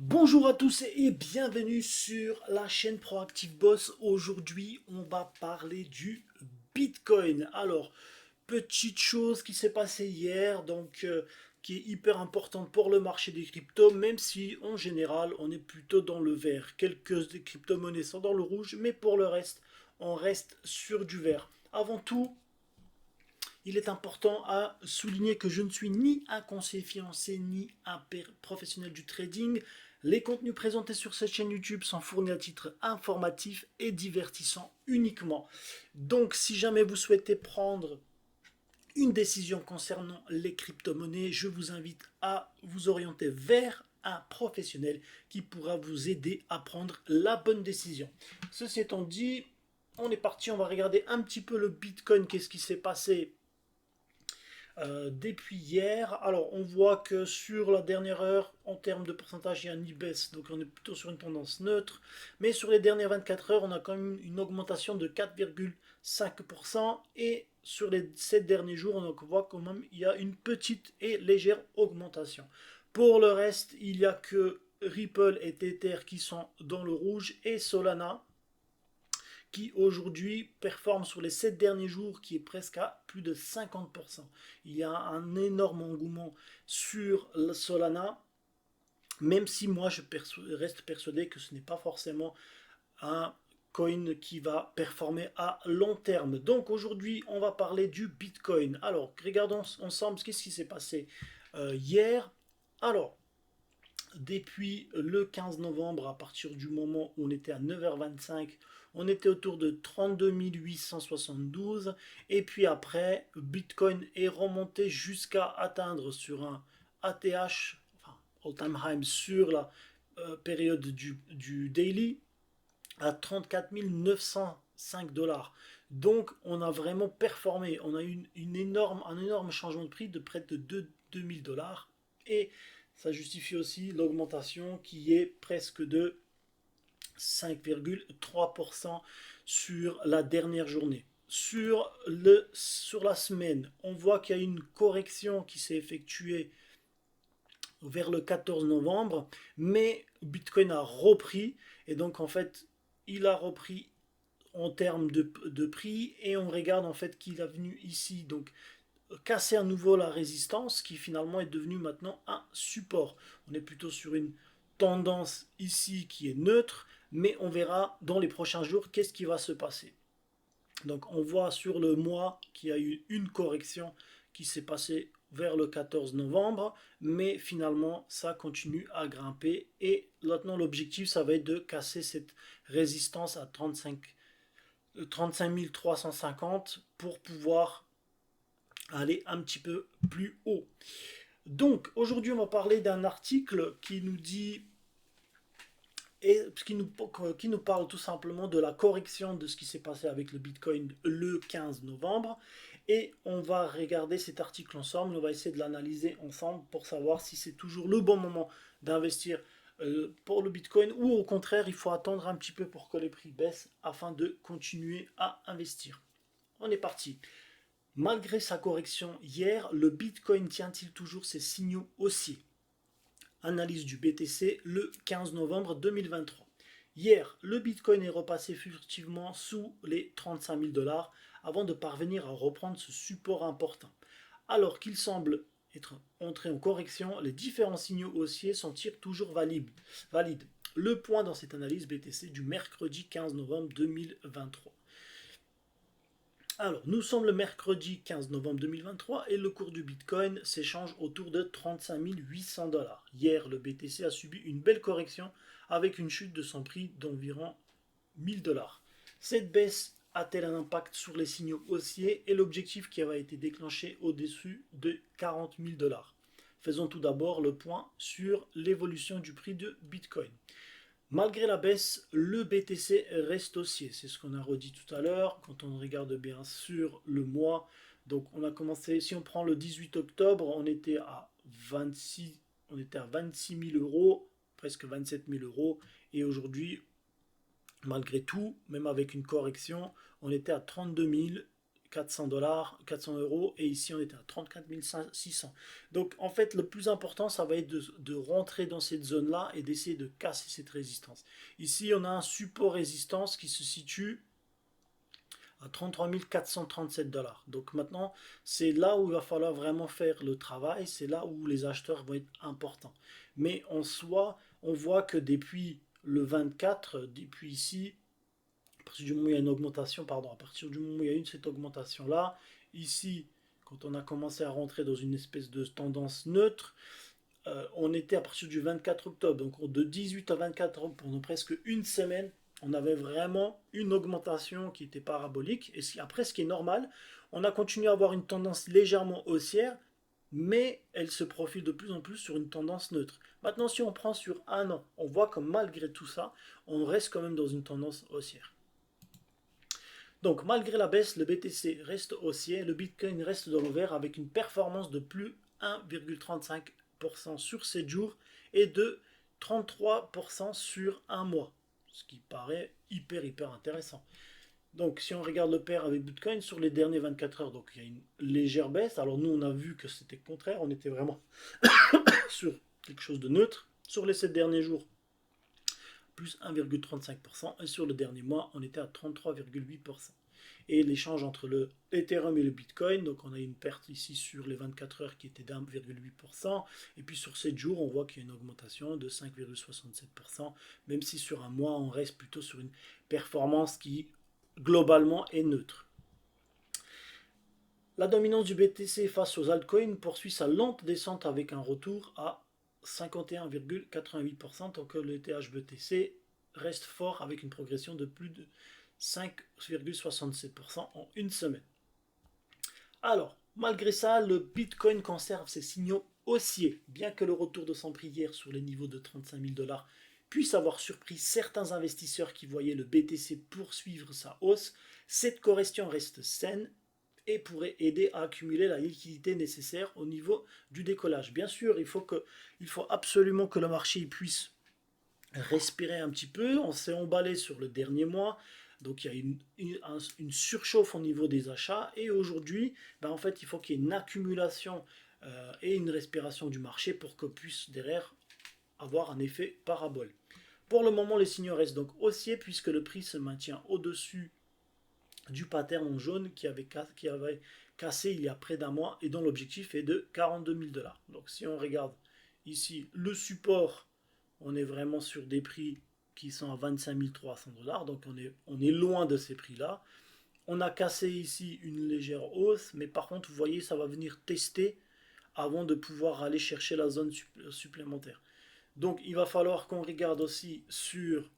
Bonjour à tous et bienvenue sur la chaîne Proactive Boss. Aujourd'hui, on va parler du Bitcoin. Alors, petite chose qui s'est passée hier, qui est hyper importante pour le marché des cryptos, même si en général, on est plutôt dans le vert. Quelques des crypto-monnaies sont dans le rouge, mais pour le reste, on reste sur du vert. Avant tout, il est important à souligner que je ne suis ni un conseiller financier ni un professionnel du trading. Les contenus présentés sur cette chaîne YouTube sont fournis à titre informatif et divertissant uniquement. Donc si jamais vous souhaitez prendre une décision concernant les crypto-monnaies, je vous invite à vous orienter vers un professionnel qui pourra vous aider à prendre la bonne décision. Ceci étant dit, on est parti, on va regarder un petit peu le Bitcoin, qu'est-ce qui s'est passé depuis hier. Alors on voit que sur la dernière heure, en termes de pourcentage, il y a une baisse, donc on est plutôt sur une tendance neutre. Mais sur les dernières 24 heures, on a quand même une augmentation de 4,5%. Et sur les 7 derniers jours, on voit quand même il y a une petite et légère augmentation. Pour le reste, il n'y a que Ripple et Tether qui sont dans le rouge et Solana qui aujourd'hui performe sur les 7 derniers jours, qui est presque à plus de 50%. Il y a un énorme engouement sur le Solana, même si moi je reste persuadé que ce n'est pas forcément un coin qui va performer à long terme. Donc aujourd'hui, on va parler du Bitcoin. Alors, regardons ensemble qu'est-ce qui s'est passé hier. Alors, depuis le 15 novembre, à partir du moment où on était à 9h25, on était autour de 32 872. Et puis après, Bitcoin est remonté jusqu'à atteindre sur un ATH, enfin all-time high sur la période du daily, à 34 905 dollars. Donc on a vraiment performé. On a eu un énorme changement de prix de près de 2000 dollars. Et ça justifie aussi l'augmentation qui est presque de 5,3% sur la dernière journée. Sur la semaine, on voit qu'il y a une correction qui s'est effectuée vers le 14 novembre, mais Bitcoin a repris, et donc en fait, il a repris en termes de prix, et on regarde en fait qu'il est venu ici, donc casser à nouveau la résistance qui finalement est devenue maintenant un support. On est plutôt sur une tendance ici qui est neutre, mais on verra dans les prochains jours qu'est-ce qui va se passer. Donc on voit sur le mois qu'il y a eu une correction qui s'est passée vers le 14 novembre, mais finalement ça continue à grimper et maintenant l'objectif ça va être de casser cette résistance à 35 350 pour pouvoir aller un petit peu plus haut. Donc aujourd'hui on va parler d'un article qui nous dit et qui nous parle tout simplement de la correction de ce qui s'est passé avec le Bitcoin le 15 novembre. Et on va regarder cet article ensemble, on va essayer de l'analyser ensemble pour savoir si c'est toujours le bon moment d'investir pour le Bitcoin ou au contraire il faut attendre un petit peu pour que les prix baissent afin de continuer à investir. On est parti. Malgré sa correction hier, le Bitcoin tient-il toujours ses signaux haussiers? Analyse du BTC le 15 novembre 2023. Hier, le Bitcoin est repassé furtivement sous les 35 000 dollars avant de parvenir à reprendre ce support important. Alors qu'il semble être entré en correction, les différents signaux haussiers sont-ils toujours valides? Le point dans cette analyse BTC du mercredi 15 novembre 2023. Alors, nous sommes le mercredi 15 novembre 2023 et le cours du Bitcoin s'échange autour de 35 800 dollars. Hier, le BTC a subi une belle correction avec une chute de son prix d'environ 1000 dollars. Cette baisse a-t-elle un impact sur les signaux haussiers et l'objectif qui avait été déclenché au-dessus de 40 000 dollars? Faisons tout d'abord le point sur l'évolution du prix de Bitcoin. Malgré la baisse, le BTC reste haussier. C'est ce qu'on a redit tout à l'heure. Quand on regarde bien sur le mois, donc on a commencé, si on prend le 18 octobre, on était à 26 000 euros, presque 27 000 euros. Et aujourd'hui, malgré tout, même avec une correction, on était à 32 000 400 $, 400 euros, et ici on était à 34 600. Donc en fait, le plus important, ça va être de rentrer dans cette zone-là et d'essayer de casser cette résistance. Ici, on a un support résistance qui se situe à 33 437 $. Donc maintenant, c'est là où il va falloir vraiment faire le travail, c'est là où les acheteurs vont être importants. Mais en soi, on voit que depuis le 24, depuis ici, à partir du moment où il y a une augmentation, pardon, à partir du moment où il y a eu cette augmentation-là, ici, quand on a commencé à rentrer dans une espèce de tendance neutre, on était à partir du 24 octobre, donc de 18 à 24 octobre, pendant presque une semaine, on avait vraiment une augmentation qui était parabolique. Et après, ce qui est normal, on a continué à avoir une tendance légèrement haussière, mais elle se profile de plus en plus sur une tendance neutre. Maintenant, si on prend sur un an, on voit que malgré tout ça, on reste quand même dans une tendance haussière. Donc, malgré la baisse, le BTC reste haussier, le Bitcoin reste dans le vert avec une performance de plus 1,35% sur 7 jours et de 33% sur un mois, ce qui paraît hyper intéressant. Donc si on regarde le pair avec Bitcoin sur les derniers 24 heures, donc il y a une légère baisse. Alors nous on a vu que c'était le contraire, on était vraiment sur quelque chose de neutre. Sur les 7 derniers jours, plus 1,35%, et sur le dernier mois, on était à 33,8%. Et l'échange entre le Ethereum et le Bitcoin, donc on a une perte ici sur les 24 heures qui était d'1,8%, et puis sur 7 jours, on voit qu'il y a une augmentation de 5,67%, même si sur un mois, on reste plutôt sur une performance qui globalement est neutre. La dominance du BTC face aux altcoins poursuit sa lente descente avec un retour à 51,88%, tant que le THBTC reste fort avec une progression de plus de 5,67% en une semaine. Alors, malgré ça, le Bitcoin conserve ses signaux haussiers, bien que le retour de son prix hier sur les niveaux de 35 000 $ puisse avoir surpris certains investisseurs qui voyaient le BTC poursuivre sa hausse. Cette correction reste saine et pourrait aider à accumuler la liquidité nécessaire au niveau du décollage. Bien sûr, il faut absolument que le marché puisse respirer un petit peu. On s'est emballé sur le dernier mois, donc il y a une surchauffe au niveau des achats, et aujourd'hui, en fait, il faut qu'il y ait une accumulation et une respiration du marché pour qu'on puisse derrière avoir un effet parabole. Pour le moment, les signaux restent donc haussiers puisque le prix se maintient au-dessus du pattern en jaune qui avait cassé il y a près d'un mois et dont l'objectif est de 42 000 $. Donc si on regarde ici le support, on est vraiment sur des prix qui sont à 25 300 $, donc on est loin de ces prix-là. On a cassé ici une légère hausse, mais par contre, vous voyez, ça va venir tester avant de pouvoir aller chercher la zone supplémentaire. Donc il va falloir qu'on regarde aussi sur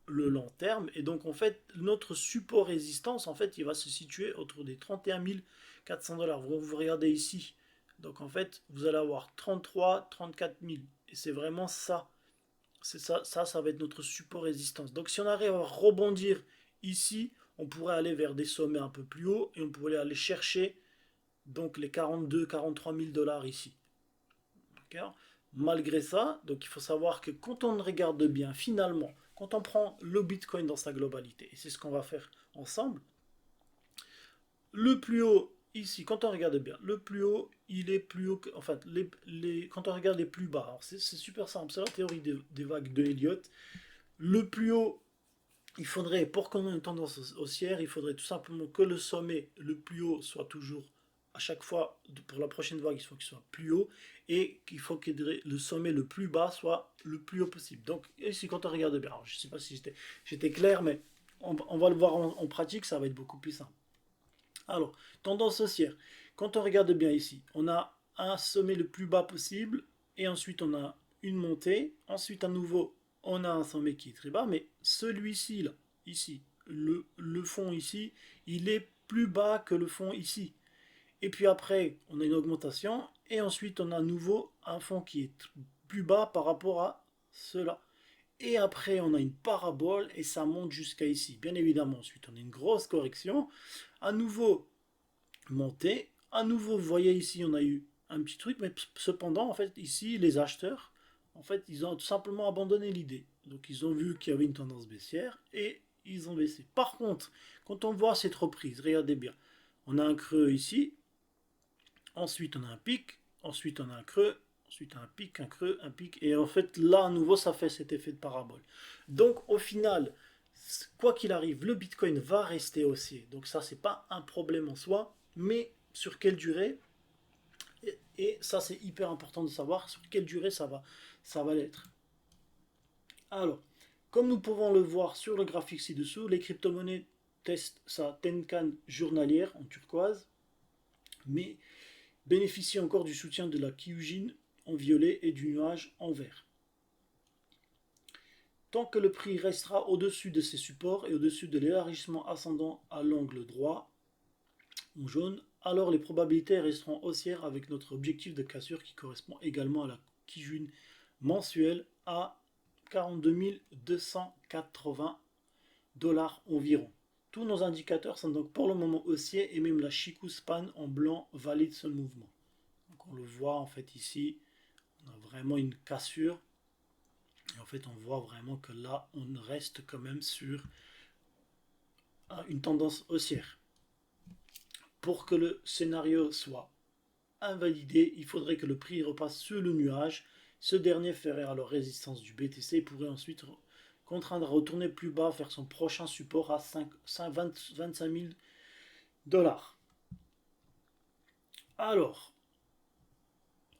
le long terme, et donc en fait notre support résistance, en fait il va se situer autour des 31 400 $. Vous regardez ici, donc en fait vous allez avoir 33 34 000, et c'est vraiment ça, c'est ça va être notre support résistance. Donc si on arrive à rebondir ici, on pourrait aller vers des sommets un peu plus hauts et on pourrait aller chercher donc les 42 43 000 $ ici. D'accord. Malgré ça, donc il faut savoir que quand on regarde bien, finalement, quand on prend le Bitcoin dans sa globalité, et c'est ce qu'on va faire ensemble, le plus haut ici, quand on regarde bien, le plus haut, il est plus haut que, enfin, quand on regarde les plus bas, c'est super simple, c'est la théorie des vagues de Elliott. Le plus haut, il faudrait, pour qu'on ait une tendance haussière, il faudrait tout simplement que le sommet le plus haut soit toujours, à chaque fois, pour la prochaine vague, il faut qu'il soit plus haut, et qu'il faut que le sommet le plus bas soit le plus haut possible. Donc ici, quand on regarde bien, alors, je ne sais pas si j'étais clair, mais on va le voir en pratique, ça va être beaucoup plus simple. Alors, tendance haussière. Quand on regarde bien ici, on a un sommet le plus bas possible, et ensuite on a une montée, ensuite à nouveau on a un sommet qui est très bas, mais celui-ci là, ici, le fond ici, il est plus bas que le fond ici. Et puis après, on a une augmentation, et ensuite on a à nouveau un fond qui est plus bas par rapport à cela. Et après, on a une parabole, et ça monte jusqu'à ici. Bien évidemment, ensuite on a une grosse correction, à nouveau montée, à nouveau, vous voyez ici, on a eu un petit truc, mais cependant, en fait, ici, les acheteurs, en fait, ils ont tout simplement abandonné l'idée. Donc, ils ont vu qu'il y avait une tendance baissière et ils ont baissé. Par contre, quand on voit cette reprise, regardez bien, on a un creux ici, ensuite on a un pic, ensuite on a un creux, ensuite un pic, un creux, un pic, et en fait là à nouveau ça fait cet effet de parabole. Donc au final, quoi qu'il arrive, le Bitcoin va rester haussier. Donc ça c'est pas un problème en soi, mais sur quelle durée? Et ça c'est hyper important de savoir sur quelle durée ça va l'être. Alors, comme nous pouvons le voir sur le graphique ci-dessous, les crypto-monnaies testent sa Tenkan journalière en turquoise, mais bénéficient encore du soutien de la Kyujin en violet et du nuage en vert. Tant que le prix restera au-dessus de ces supports et au-dessus de l'élargissement ascendant à l'angle droit en jaune, alors les probabilités resteront haussières avec notre objectif de cassure qui correspond également à la Kijun mensuelle à 42 280 dollars environ. Tous nos indicateurs sont donc pour le moment haussiers et même la Chikou Span en blanc valide ce mouvement. Donc on le voit en fait ici, on a vraiment une cassure. Et en fait on voit vraiment que là on reste quand même sur une tendance haussière. Pour que le scénario soit invalidé, il faudrait que le prix repasse sur le nuage. Ce dernier ferait alors résistance du BTC et pourrait ensuite contraindre à retourner plus bas vers son prochain support à 25 000 dollars. Alors,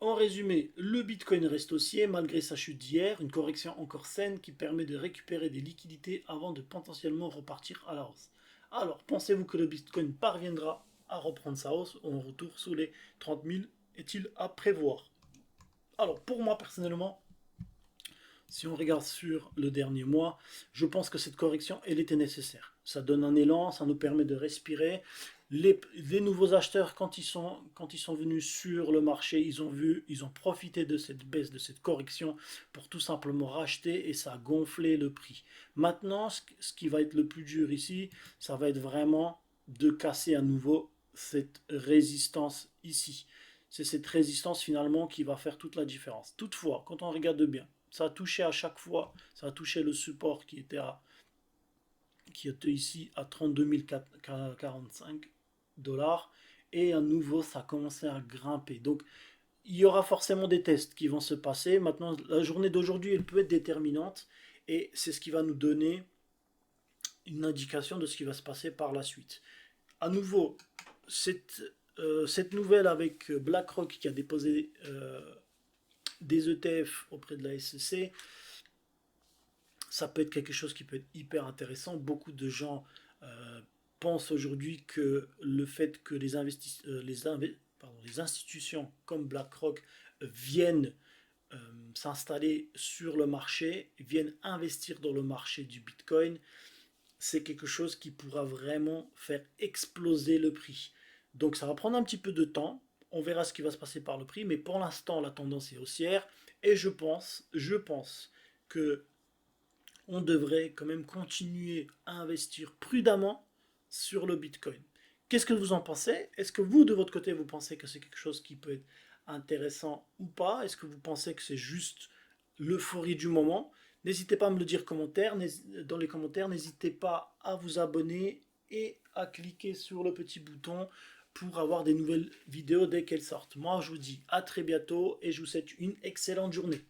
en résumé, le Bitcoin reste haussier malgré sa chute d'hier, une correction encore saine qui permet de récupérer des liquidités avant de potentiellement repartir à la hausse. Alors, pensez-vous que le Bitcoin parviendra à reprendre sa hausse en retour sous les 30 000? Est-il à prévoir? Alors, pour moi personnellement, si on regarde sur le dernier mois, je pense que cette correction, elle était nécessaire. Ça donne un élan, ça nous permet de respirer. Les nouveaux acheteurs, quand ils sont venus sur le marché, ils ont profité de cette baisse, de cette correction pour tout simplement racheter et ça a gonflé le prix. Maintenant, ce qui va être le plus dur ici, ça va être vraiment de casser à nouveau cette résistance ici. C'est cette résistance finalement qui va faire toute la différence. Toutefois, quand on regarde bien, ça a touché à chaque fois, ça a touché le support qui était ici à 32 045 dollars et à nouveau ça a commencé à grimper. Donc il y aura forcément des tests qui vont se passer. Maintenant, la journée d'aujourd'hui, elle peut être déterminante et c'est ce qui va nous donner une indication de ce qui va se passer par la suite. À nouveau, cette nouvelle avec BlackRock qui a déposé des ETF auprès de la SEC, ça peut être quelque chose qui peut être hyper intéressant. Beaucoup de gens pensent aujourd'hui que le fait que les institutions comme BlackRock viennent s'installer sur le marché, viennent investir dans le marché du Bitcoin, c'est quelque chose qui pourra vraiment faire exploser le prix. Donc ça va prendre un petit peu de temps, on verra ce qui va se passer par le prix, mais pour l'instant la tendance est haussière et je pense que on devrait quand même continuer à investir prudemment sur le Bitcoin. Qu'est-ce que vous en pensez? Est-ce que vous, de votre côté, vous pensez que c'est quelque chose qui peut être intéressant ou pas? Est-ce que vous pensez que c'est juste l'euphorie du moment? N'hésitez pas à me le dire dans les commentaires. N'hésitez pas à vous abonner et à cliquer sur le petit bouton pour avoir des nouvelles vidéos dès qu'elles sortent. Moi, je vous dis à très bientôt et je vous souhaite une excellente journée.